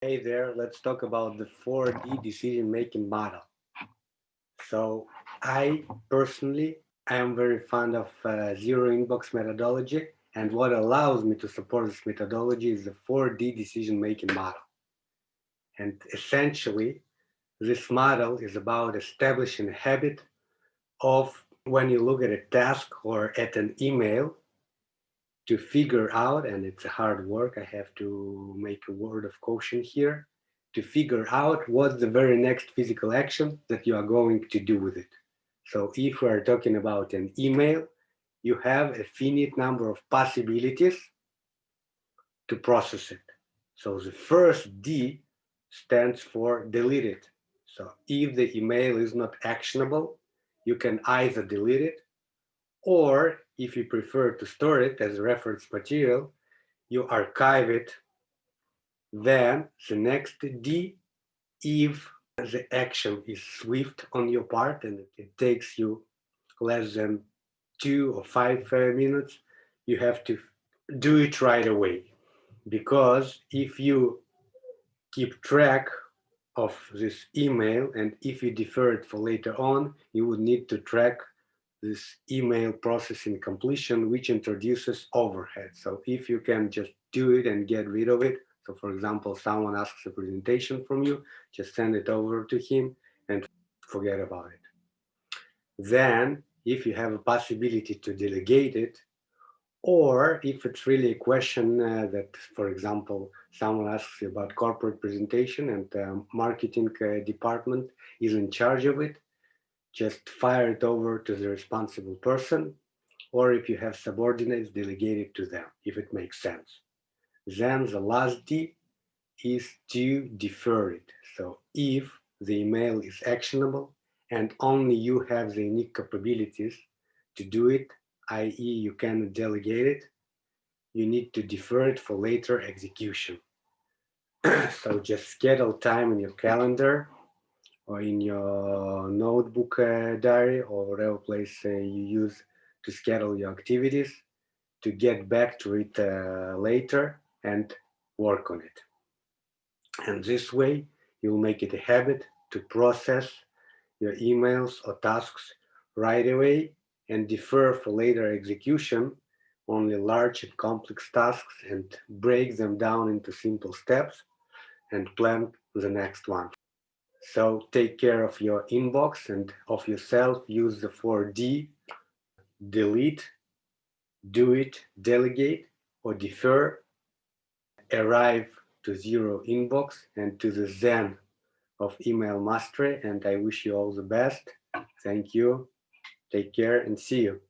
Hey there, let's talk about the 4D decision-making model. So I personally am very fond of zero inbox methodology, and what allows me to support this methodology is the 4D decision-making model. And essentially, this model is about establishing a habit of when you look at a task or at an email to figure out, and it's a hard work, I have to make a word of caution here, to figure out what's the very next physical action that you are going to do with it. So if we are talking about an email, you have a finite number of possibilities to process it. So the first D stands for delete it. So if the email is not actionable, you can either delete it, or if you prefer to store it as reference material, you archive it. Then the next D, if the action is swift on your part and it takes you less than 2 or 5 minutes, you have to do it right away. Because if you keep track of this email and if you defer it for later on, you would need to track this email processing completion, which introduces overhead. So if you can just do it and get rid of it, so for example, someone asks a presentation from you, just send it over to him and forget about it. Then, if you have a possibility to delegate it, or if it's really a question that, for example, someone asks you about corporate presentation and marketing department is in charge of it, just fire it over to the responsible person, or if you have subordinates, delegate it to them, if it makes sense. Then the last D is to defer it. So if the email is actionable and only you have the unique capabilities to do it, i.e. you can delegate it, you need to defer it for later execution. So just schedule time in your calendar or in your notebook diary or whatever place you use to schedule your activities to get back to it later and work on it. And this way, you'll make it a habit to process your emails or tasks right away and defer for later execution only large and complex tasks and break them down into simple steps and plan the next one. So take care of your inbox and of yourself. Use the 4D: delete, do it, delegate, or defer. Arrive to zero inbox and to the zen of email mastery. And I wish you all the best. Thank you. Take care and see you.